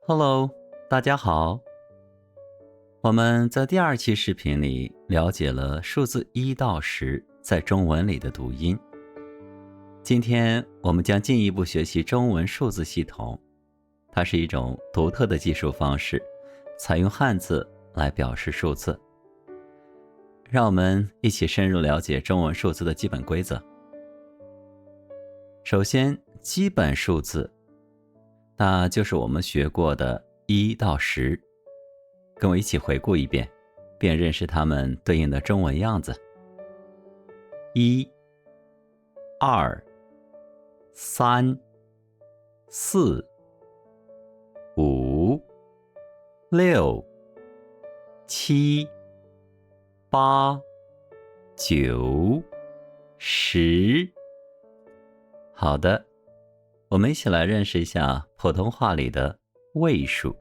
Hello，大家好。我们在第二期视频里了解了数字1到10在中文里的读音。今天我们将进一步学习中文数字系统，它是一种独特的记述方式，采用汉字来表示数字。让我们一起深入了解中文数字的基本规则。首先，基本数字那就是我们学过的1到10，跟我一起回顾一遍，便认识它们对应的中文样子。1、2、3、4、5、6、7、8、9、10。好的，我们一起来认识一下普通话里的位数。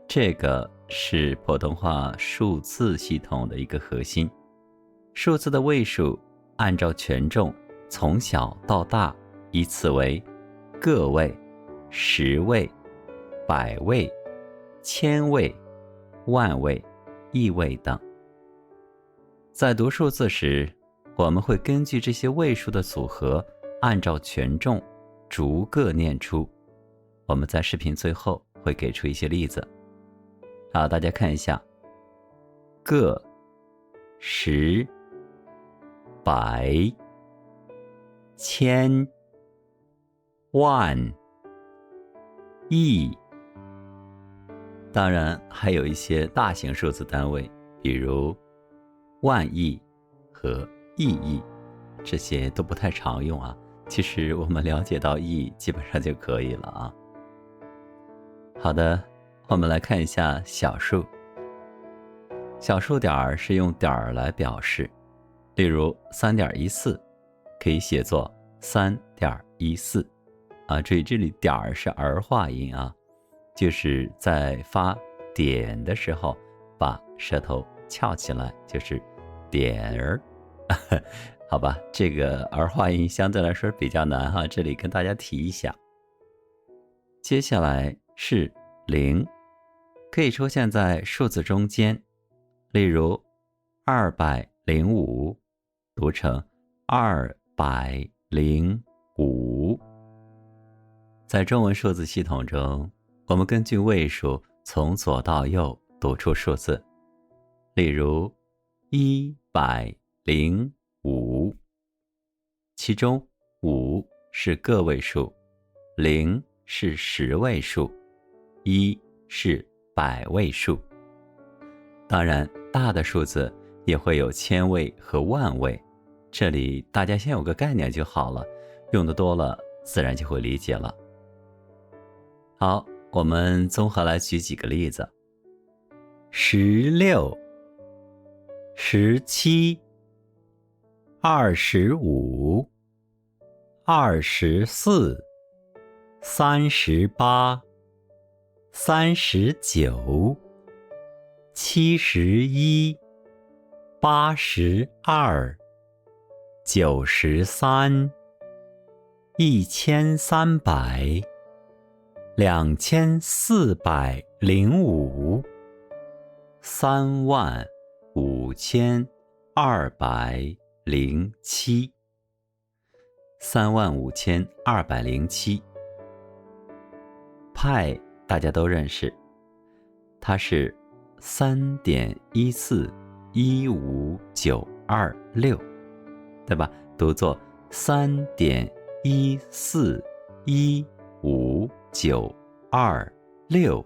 这个是普通话数字系统的一个核心。数字的位数按照权重从小到大依次为个位、十位、百位、千位、万位、亿位等。在读数字时，我们会根据这些位数的组合，按照权重逐个念出。我们在视频最后会给出一些例子。好，大家看一下，个、十、百、千、万、亿。当然还有一些大型数字单位，比如万亿和亿亿，这些都不太常用啊。其实我们了解到亿基本上就可以了啊。好的，我们来看一下小数。小数点是用点儿来表示，例如 3.14 可以写作 3.14 啊，注意这里点儿是儿化音啊，就是在发点的时候把舌头翘起来，就是点儿。好吧，这个儿化音相对来说比较难哈，这里跟大家提一下。接下来是0，可以出现在数字中间，例如205读成205。在中文数字系统中，我们根据位数从左到右读出数字，例如105，其中5是个位数，0是十位数，1是百位数。当然，大的数字也会有千位和万位，这里大家先有个概念就好了，用的多了自然就会理解了。好，我们综合来举几个例子。16、17、25、24、38、39、71、82、93、1300、2405、35207、35207。派大家都认识，它是3.1415926，对吧？读作3.1415926。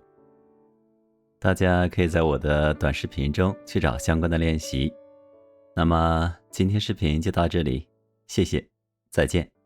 大家可以在我的短视频中去找相关的练习。那么今天视频就到这里，谢谢，再见。